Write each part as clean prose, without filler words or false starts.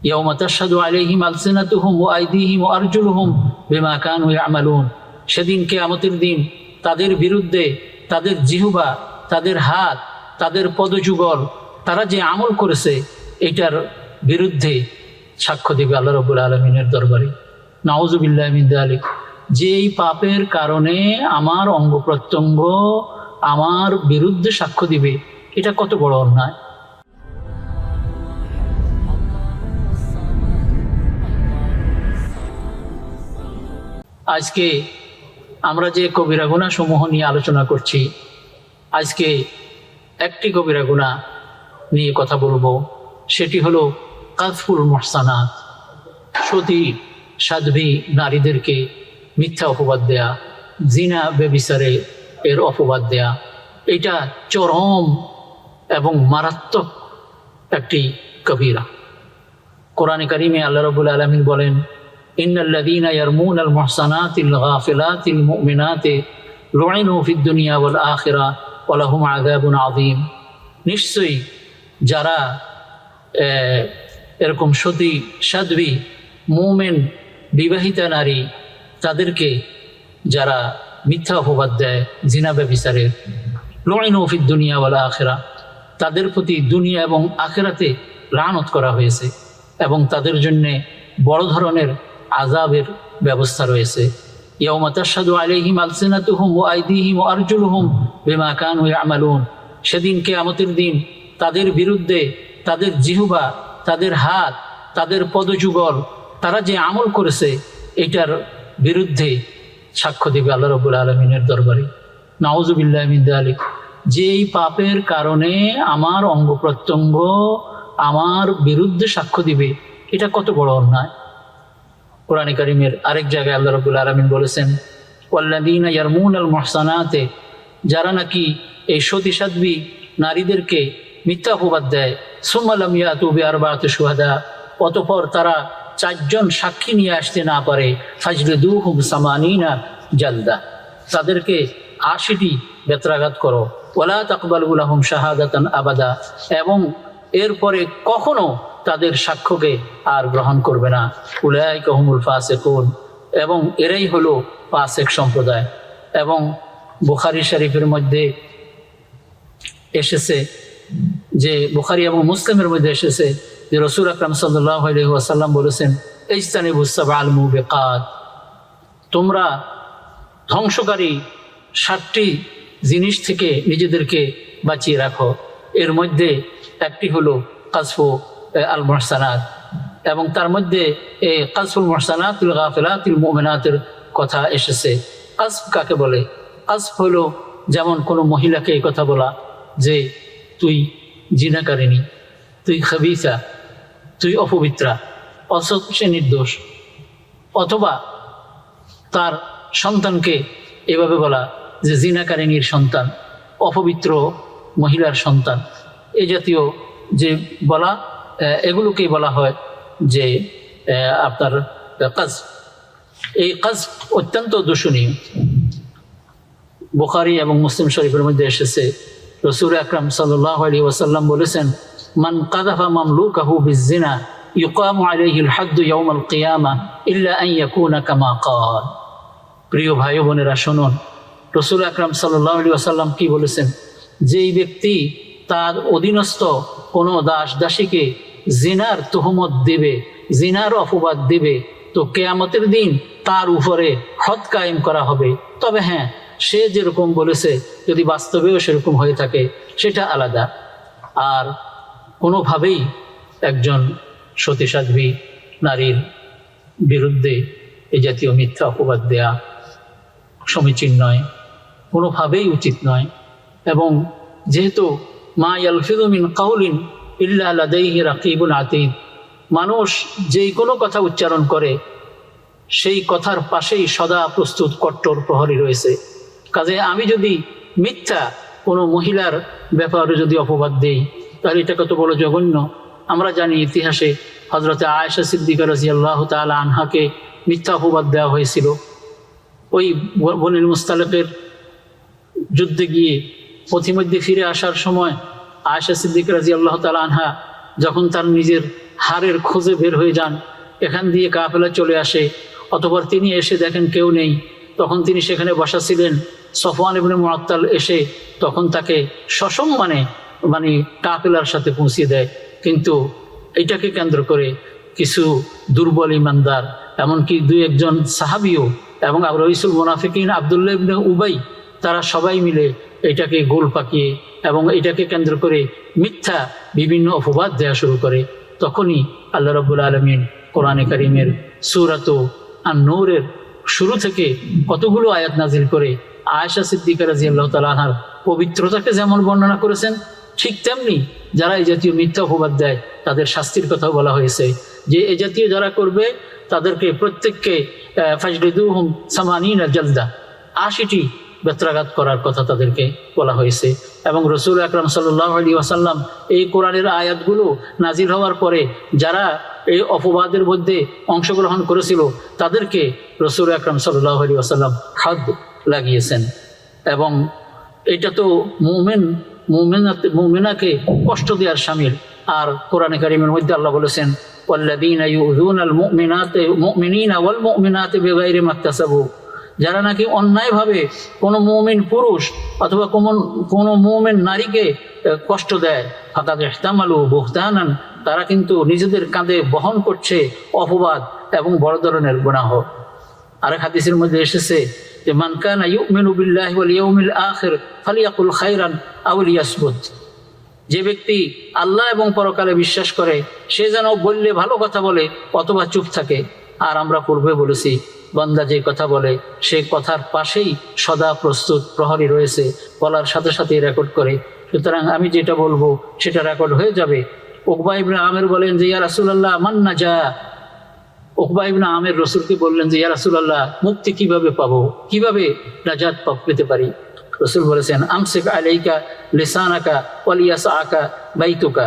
ইয়াউমা তাশহাদু আলাইহিম আলসিনাতুহুম ওয়া আইদিহিম ওয়া আরজুলুহুম বিমা কানু ইয়ামালুন। সেদিন কিয়ামতের দিন তাদের বিরুদ্ধে তাদের জিহ্বা, তাদের হাত, তাদের পদযুগল, তারা যে আমল করেছে এটার বিরুদ্ধে সাক্ষ্য দেবে আল্লাহ রাব্বুল আলামিনের দরবারে। নাউযু বিল্লাহি মিন যালিক। যে এই পাপের কারণে আমার অঙ্গ প্রত্যঙ্গ আমার বিরুদ্ধে সাক্ষ্য দিবে, এটা কত বড় অন্যায়। আজকে আমরা যে কবিরা গুনাহ সমূহ নিয়ে আলোচনা করছি, আজকে একটি কবিরা গুনাহ নিয়ে কথা বলবো, সেটি হলো কাযফুল মুহসানাত, সতী সাধ্বী নারীদেরকে মিথ্যা অপবাদ দেয়া, জিনা ব্যভিচারে এর অপবাদ দেয়া। এটা চরম এবং মারাত্মক একটি কবিরা। কোরআনে কারিমে আল্লাহ রাব্বুল আলামিন বলেন, ইন্নাল্লাযীনা ইয়ারমুনাল মুহসানাতিল গাফিলাতিল মুমিনাতি লুইনু ফিদ দুনিয়া ওয়াল আখিরা ওয়া লাহুম আযাবুন আযীম। নিশ্চয়ই যারা এরকম সতী সাধ্বী মুমিন বিবাহিতা নারী, তাদেরকে যারা মিথ্যা অপবাদ দেয় জিনা ব্যভিচারের, লুইনু ফিদ দুনিয়া ওয়াল আখিরা, তাদের প্রতি দুনিয়া এবং আখিরাতে লানত করা হয়েছে এবং তাদের জন্য বড় ধরনের আযাবের ব্যবস্থা রয়েছে। ইয়াউমা তাশহাদু আলাইহিম আলসিনাতুহুম ওয়া আইদিহিম ওয়া আরজুলুহুম বিমা কানু ইয়ামালুন। সেদিন কিয়ামতের দিন তাদের বিরুদ্ধে তাদের জিহ্বা, তাদের হাত, তাদের পদযুগল, তারা যে আমল করেছে এটার বিরুদ্ধে সাক্ষ্য দেবে আল্লাহ রাব্বুল আলামিনের দরবারে। নাউযু বিল্লাহি মিন যালিক। যে এই পাপের কারণে আমার অঙ্গ প্রত্যঙ্গ আমার বিরুদ্ধে সাক্ষ্য দিবে, এটা কত বড় অন্যায়। কোরআনে কারিমের আরেক জায়গায় আল্লাহ রাব্বুল আলামিন বলেছেন, ওয়াল্লাযীনা ইয়ারমুনাল মুহসানাতে, যারা নাকি এই সতী সাধ্বী নারীদেরকে মিথ্যা অপবাদ দেয়, সুম্মা লাম ইয়াতু বিআরবাআতি শুহাদা, অতঃপর তারা 4 জন সাক্ষী নিয়ে আসতে না পারে, ফাজলিদুহুম সামানিনা জালদা, তাদেরকে 80টি বেত্রাঘাত করো, ওয়ালা তাকবালু লাহুম শাহাদাতান আবাদা, এবং এরপরে কখনো তাদের সাক্ষ্যকে আর গ্রহণ করবে না। উলাইকা হুমুল ফাসিকুন, এবং এরাই হলো ফাসিক সম্প্রদায়। এবং বুখারী শরীফের মধ্যে এসেছে যে, বুখারী এবং মুসলিমের মধ্যে এসেছে যে রাসূল আকরাম সাল্লাল্লাহু আলাইহি ওয়াসাল্লাম বলেছেন, ইজতানিবুস সাবআল মুবিকাত, তোমরা ধ্বংসকারী 7টি জিনিস থেকে নিজেদেরকে বাঁচিয়ে রাখো। এর মধ্যে একটি হলো কাযফু আল মুহসানাত, এবং তার মধ্যে এই কাযফুল মুহসানাতিল গাফিলাতিল মুমিনাতের কথা এসেছে। কাযফ কাকে বলে? কাযফ হলো যেমন কোনো মহিলাকে এই কথা বলা যে তুই জিনাকারিনী, তুই খাবিসা, তুই অপবিত্রা, অথচ সে নির্দোষ। অথবা তার সন্তানকে এভাবে বলা যে জিনাকারিনীর সন্তান, অপবিত্র মহিলার সন্তান, এই জাতীয় যে বলা, এগুলোকেই বলা হয় যে আপনার কাযফ। এই কাযফ অত্যন্ত দূষণীয়। বুখারী এবং মুসলিম শরীফের মধ্যে এসেছে, রাসূল আকরাম সাল্লাল্লাহু আলাইহি ওয়াসাল্লাম বলেছেন, মান কাযাফা মামলুকাহু বিজ্জিনা ইউকামু আলাইহিল হাদ্দু ইয়াউমাল কিয়ামা ইল্লা আন ইয়াকুনা কামা ক্বাল। প্রিয় ভাই বোনেরা শুনুন, রাসূল আকরাম সাল্লাল্লাহু আলাইহি ওয়াসাল্লাম কি বলেছেন? যেই ব্যক্তি তার অধীনস্থ কোনো দাস দাসীকে জিনার তুহমত দেবে, জিনার অপবাদ দেবে, তো কিয়ামতের দিন তার উপরে হদ কায়েম করা হবে। তবে হ্যাঁ, সে যেরকম বলেছে যদি বাস্তবেও সেরকম হয়ে থাকে সেটা আলাদা। আর কোনোভাবেই একজন সতী সাধ্বী নারীর বিরুদ্ধে এই জাতীয় মিথ্যা অপবাদ দেয়া সমীচীন নয়, কোনোভাবেই উচিত নয়। এবং যেহেতু মা ইয়ালফিযু মিন কাউলিন ইল্লা লাদাইহি রাকিবুন আতীদ, মানুষ যেই কোনো কথা উচ্চারণ করে সেই কথার পাশেই সদা প্রস্তুত কট্টর প্রহরী রয়েছে। কাজে আমি যদি মিথ্যা কোনো মহিলার ব্যাপারে যদি অপবাদ দেই, তাহলে এটা কত বড় জঘন্য। আমরা জানি ইতিহাসে হযরতে আয়েশা সিদ্দিকা রাদিয়াল্লাহু তাআলা আনহাকে মিথ্যা অপবাদ দেওয়া হয়েছিল। ওই বনিল মুস্তালিকের যুদ্ধে গিয়ে পথিমধ্যে ফিরে আসার সময় আয়েশা সিদ্দিকা রাদিয়াল্লাহু তাআলা আনহা যখন তার নিজের হারের খোঁজে বের হয়ে যান, এখান দিয়ে কাফেলা চলে আসে, অতঃপর তিনি এসে দেখেন কেউ নেই, তখন তিনি সেখানে বসা ছিলেন। সফওয়ান ইবনে মুআত্তাল এসে তখন তাকে সসম্মানে কাফেলার সাথে পৌঁছে দেয়। কিন্তু এটাকে কেন্দ্র করে কিছু দুর্বল ইমানদার, এমনকি দুই একজন সাহাবিও এবং রইসুল মুনাফিকিন আব্দুল্লাহ ইবনে উবাই, তারা সবাই মিলে এটাকে গোল পাকিয়ে এবং এটাকে কেন্দ্র করে মিথ্যা বিভিন্ন অপবাদ দেওয়া শুরু করে। তখনই আল্লাহ রাব্বুল আলামিন কোরআনে কারীমের সূরাত আন-নূরের শুরু থেকে কতগুলো আয়াত নাজিল করে আয়েশা সিদ্দিকা রাদিয়াল্লাহু তাআলা আনহার পবিত্রতাকে যেমন বর্ণনা করেছেন, ঠিক তেমনি যারা এই জাতীয় মিথ্যা অপবাদ দেয় তাদের শাস্তির কথাও বলা হয়েছে, যে এই জাতীয় যারা করবে তাদেরকে প্রত্যেককে ফাজলিদুহুম সামানিনা জালদা, ৮০টি বেত্রাঘাত করার কথা তাদেরকে বলা হয়েছে। এবং রসুল আকরাম সাল্লাল্লাহু আলাইহি ওয়াসাল্লাম এই কোরআনের আয়াতগুলো নাজিল হওয়ার পরে যারা এই অপবাদের মধ্যে অংশগ্রহণ করেছিল তাদেরকে রসুল আকরাম সাল্লাল্লাহু আলাইহি ওয়াসাল্লাম হাদ লাগিয়েছেন। এবং এটা তো মুমিনাকে কষ্ট দেওয়ার শামিল। আর কোরআনে কারীমের মধ্যে আল্লাহ বলেছেন, ওয়াল্লাযীনা ইউযুনাল মুমিনিনা ওয়াল মুমিনাতি বিগাইরি মাকতাসাবু, যারা নাকি অন্যায়ভাবে কোনো মুমিন পুরুষ অথবা কোনো মুমিন নারীকে কষ্ট দেয়, ফাকাদ ইহতামালু বুহতানান, তারা কিন্তু নিজেদের কাঁধে বহন করছে অপবাদ এবং বড় ধরনের গুনাহ। আরেক হাদিসের মধ্যে এসেছে যে মান কানা ইউমিনু বিল্লাহি ওয়াল ইয়াউমিল আখির ফালিয়াকুল খায়রান আও লিয়াসমুত, যে ব্যক্তি আল্লাহ এবং পরকালে বিশ্বাস করে সে যেন বললে ভালো কথা বলে অথবা চুপ থাকে। আর আমরা পূর্বে বলেছি, বান্দা যে কথা বলে সে কথার পাশেই সদা প্রস্তুত প্রহরী রয়েছে, বলার সাথে সাথে রেকর্ড করে। সুতরাং আমি যেটা বলবো সেটা রেকর্ড হয়ে যাবে। উকবা ইবনে আমের বলেন যে ইয়া রাসূলুল্লাহ মান নাজা, উকবা ইবনে আমের রসুলকে বললেন যে ইয়া রাসূলুল্লাহ মুক্তি কিভাবে পাবো, কিভাবে নাজাত পেতে পারি? রসুল বলেছেন আমসিক আলাইকা লিসানাকা ওয়ালিয়াসআকা বাইতুকা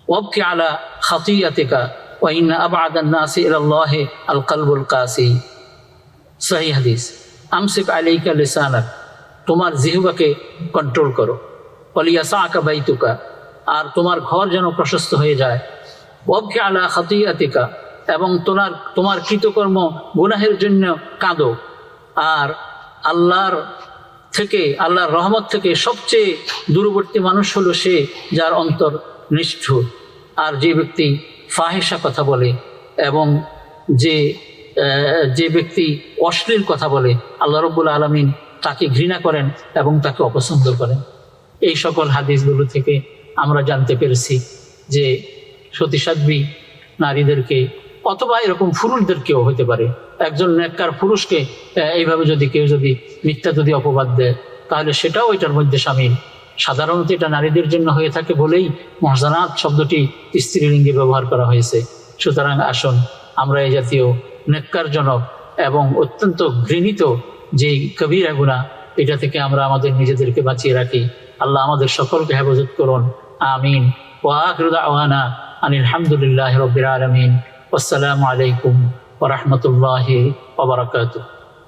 ওয়াবকি আলা খাতিয়াতিকা ওয়া ইন্না আবআদান নাসি ইলাল্লাহি আল কলবুল কাসি। সহিহ হাদিস। আমসিক আলাইকা লিসানাক, তোমার জিহ্বাকে কন্ট্রোল করো, ওয়ালিয়াসআকা বাইতুকা, আর তোমার ঘর যেন প্রশস্ত হয়ে যায়, ওয়াবকি আলা খাতিয়াতিকা, এবং তোমার কৃতকর্ম গুনাহের জন্য কাঁদো। আর আল্লাহর রহমত থেকে সবচেয়ে দূরবর্তী মানুষ হলো সে যার অন্তর নিষ্ঠুর। আর যে ব্যক্তি ফাহিশা কথা বলে এবং যে ব্যক্তি অশ্লীল কথা বলে, আল্লাহ রাব্বুল আলামিন তাকে ঘৃণা করেন এবং তাকে অপছন্দ করেন। এই সকল হাদিসগুলো থেকে আমরা জানতে পেরেছি যে সতীসাধ্বী নারীদেরকে অথবা এরকম পুরুষদেরকেও হতে পারে, একজন নেককার পুরুষকে এইভাবে কেউ যদি মিথ্যা অপবাদ দেয় তাহলে সেটাও এটার মধ্যে শামিল। সাধারণত এটা নারীদের জন্য হয়ে থাকে বলেই মুহসানাত শব্দটি স্ত্রীলিঙ্গে ব্যবহার করা হয়েছে। সুতরাং আসুন আমরা এই জাতীয় নেককারজনক এবং অত্যন্ত ঘৃণিত যে কবিরা গুনাহ, এটা থেকে আমরা আমাদের নিজেদেরকে বাঁচিয়ে রাখি। আল্লাহ আমাদের সকলকে হেফাজত করুন, আমিন। ওয়া আখিরু দাওয়ানা আনিল হামদুলিল্লাহি রাব্বিল আলামিন। আসসালামু আলাইকুম ওয়া রাহমাতুল্লাহি ওয়া বারাকাতুহু।